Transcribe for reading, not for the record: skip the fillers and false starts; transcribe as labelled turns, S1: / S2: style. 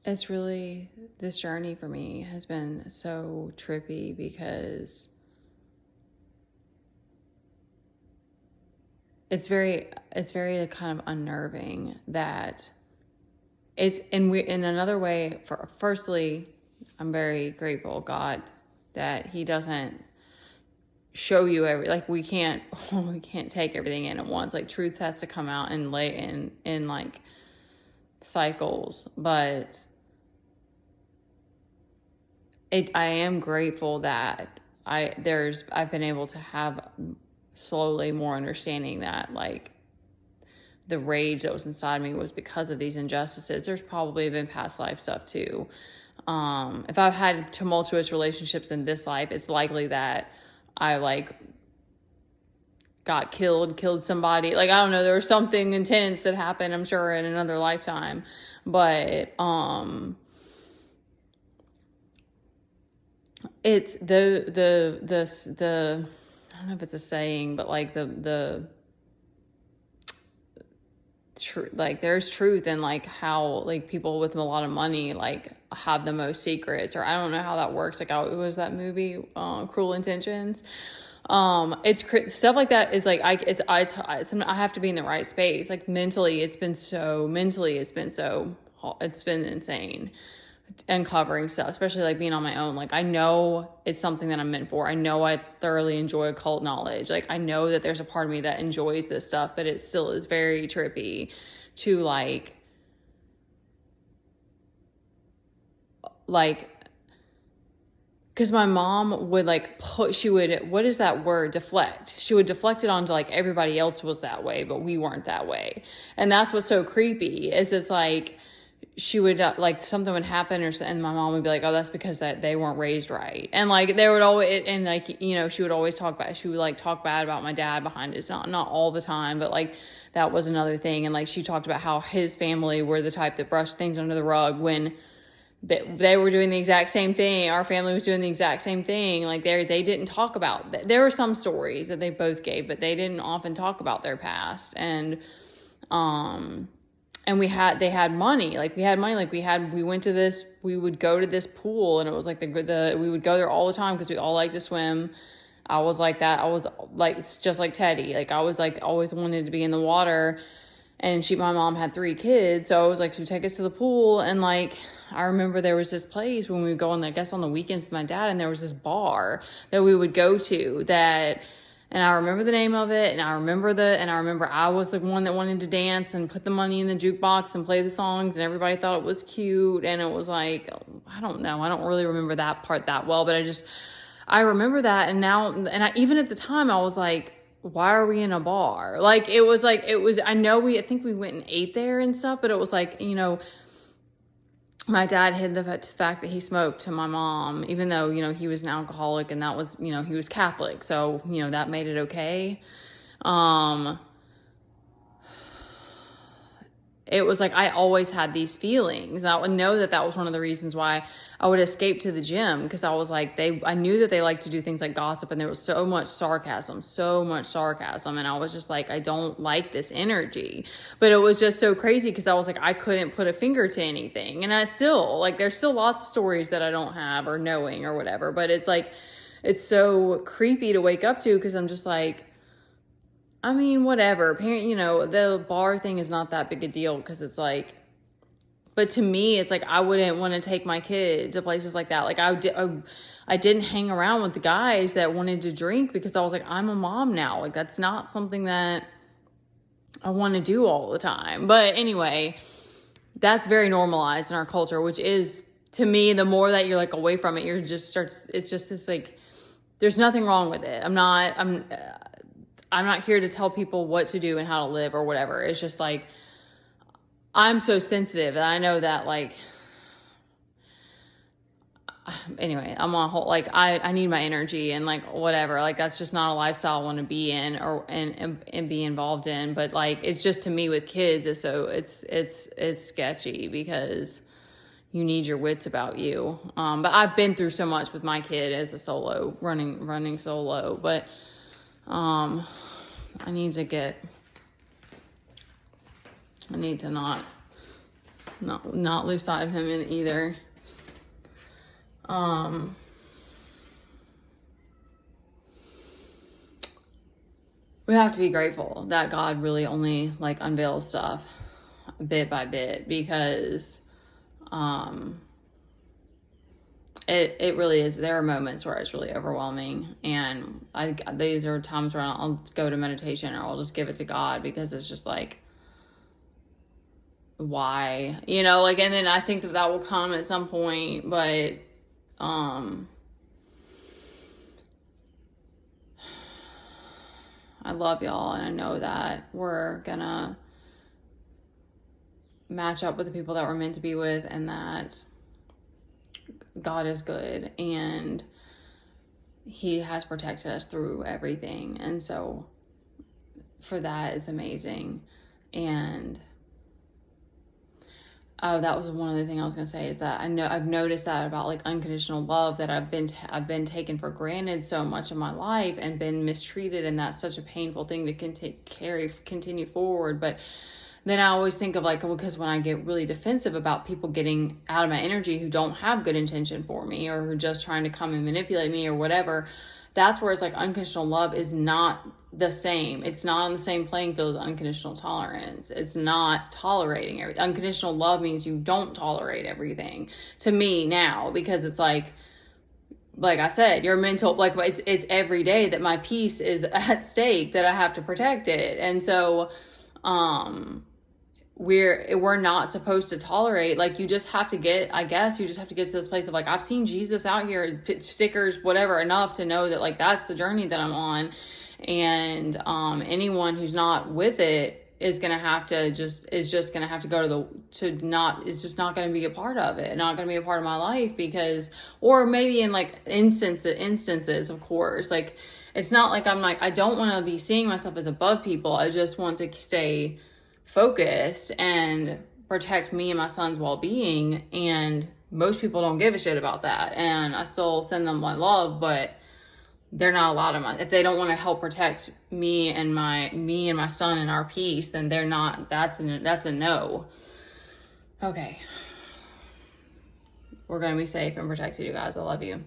S1: It's really, this journey for me has been so trippy because it's very kind of unnerving that it's in another way. Firstly, I'm very grateful God that He doesn't show you like we can't we can't take everything in at once. Like truth has to come out and lay in like cycles. But I am grateful that I've been able to have slowly more understanding that like the rage that was inside me was because of these injustices. There's probably been past life stuff too. If I've had tumultuous relationships in this life, it's likely that I like got killed somebody. Like, I don't know, there was something intense that happened, I'm sure, in another lifetime. But it's the I don't know if it's a saying, but like the like there's truth in like how like people with a lot of money like have the most secrets, or I don't know how that works. Like, it was that movie, Cruel Intentions. It's stuff like that is like I have to be in the right space. Like mentally it's been insane uncovering stuff, especially like being on my own. Like, I know it's something that I'm meant for. I know I thoroughly enjoy occult knowledge. Like, I know that there's a part of me that enjoys this stuff, but it still is very trippy to like because my mom would like what is that word? Deflect. She would deflect it onto like everybody else was that way, but we weren't that way. And that's what's so creepy is it's like, she would like something would happen and my mom would be like, oh, that's because that they weren't raised right. And like they would always, and like, you know, she would talk bad about my dad behind it. Not all the time, but like that was another thing. And like she talked about how his family were the type that brushed things under the rug when they were doing the exact same thing. Our family was doing the exact same thing. Like they didn't talk about, there were some stories that they both gave, but they didn't often talk about their past. And they had money. Like we would go to this pool, and it was like we would go there all the time because we all liked to swim. I was like that. I was like, it's just like Teddy. Like I was like always wanted to be in the water, and my mom had 3 kids. So I was like, she would take us to the pool. And like, I remember there was this place when we would go on, I guess on the weekends with my dad, and there was this bar that we would go to and I remember the name of it, and I remember I was the one that wanted to dance and put the money in the jukebox and play the songs, and everybody thought it was cute. And it was like, I don't know, I don't really remember that part that well, but I remember that. And now, even at the time, I was like, why are we in a bar? Like, I know I think we went and ate there and stuff, but it was like, you know, my dad hid the fact that he smoked to my mom, even though, you know, he was an alcoholic, and that was, you know, he was Catholic. So, you know, that made it okay. It was like I always had these feelings. I would know that was one of the reasons why I would escape to the gym, because I was like, I knew that they liked to do things like gossip, and there was so much sarcasm. And I was just like, I don't like this energy. But it was just so crazy because I was like, I couldn't put a finger to anything. And I still, like, there's still lots of stories that I don't have or knowing or whatever. But it's like, it's so creepy to wake up to, because I'm just like, I mean, whatever. You know, the bar thing is not that big a deal, because it's like, but to me, it's like I wouldn't want to take my kid to places like that. Like I didn't hang around with the guys that wanted to drink, because I was like, I'm a mom now. Like, that's not something that I want to do all the time. But anyway, that's very normalized in our culture, which is, to me, the more that you're like away from it, it's just this like, there's nothing wrong with it. I'm not here to tell people what to do and how to live or whatever. It's just like, I'm so sensitive, and I know that, like, anyway, I'm on a whole, like, I need my energy, and like, whatever, like, that's just not a lifestyle I want to be in and be involved in. But like, it's just, to me with kids, it's sketchy, because you need your wits about you. But I've been through so much with my kid as a solo, running solo, but, I need to not not lose sight of him in either. We have to be grateful that God really only like unveils stuff bit by bit, because it really is. There are moments where it's really overwhelming, and these are times where I'll go to meditation, or I'll just give it to God, because it's just like, why, like, and then I think that will come at some point, but I love y'all, and I know that we're gonna match up with the people that we're meant to be with, and that God is good, and he has protected us through everything. And so for that, it's amazing. And that was one other thing I was going to say, is that I've noticed that about like unconditional love, that I've been taken for granted so much in my life and been mistreated. And that's such a painful thing to continue forward. But then I always think of like, because when I get really defensive about people getting out of my energy who don't have good intention for me, or who are just trying to come and manipulate me or whatever, that's where it's like unconditional love is not the same. It's not on the same playing field as unconditional tolerance. It's not tolerating everything. Unconditional love means you don't tolerate everything, to me now, because it's like I said, your mental, like, it's every day that my peace is at stake, that I have to protect it. And so, we're not supposed to tolerate, like, you just have to get to this place of like, I've seen Jesus out here, stickers, whatever, enough to know that like, that's the journey that I'm on. And, anyone who's not with it is going to have to is just going to have to go is just not going to be a part of it, not going to be a part of my life, because, or maybe in like instances, of course, like, it's not like I'm like, I don't want to be seeing myself as above people. I just want to stay focused and protect me and my son's well-being. And most people don't give a shit about that. And I still send them my love, but they're not allowed to, if they don't want to help protect me and my son and our peace, then they're not, that's a no. Okay. We're going to be safe and protected, you guys. I love you.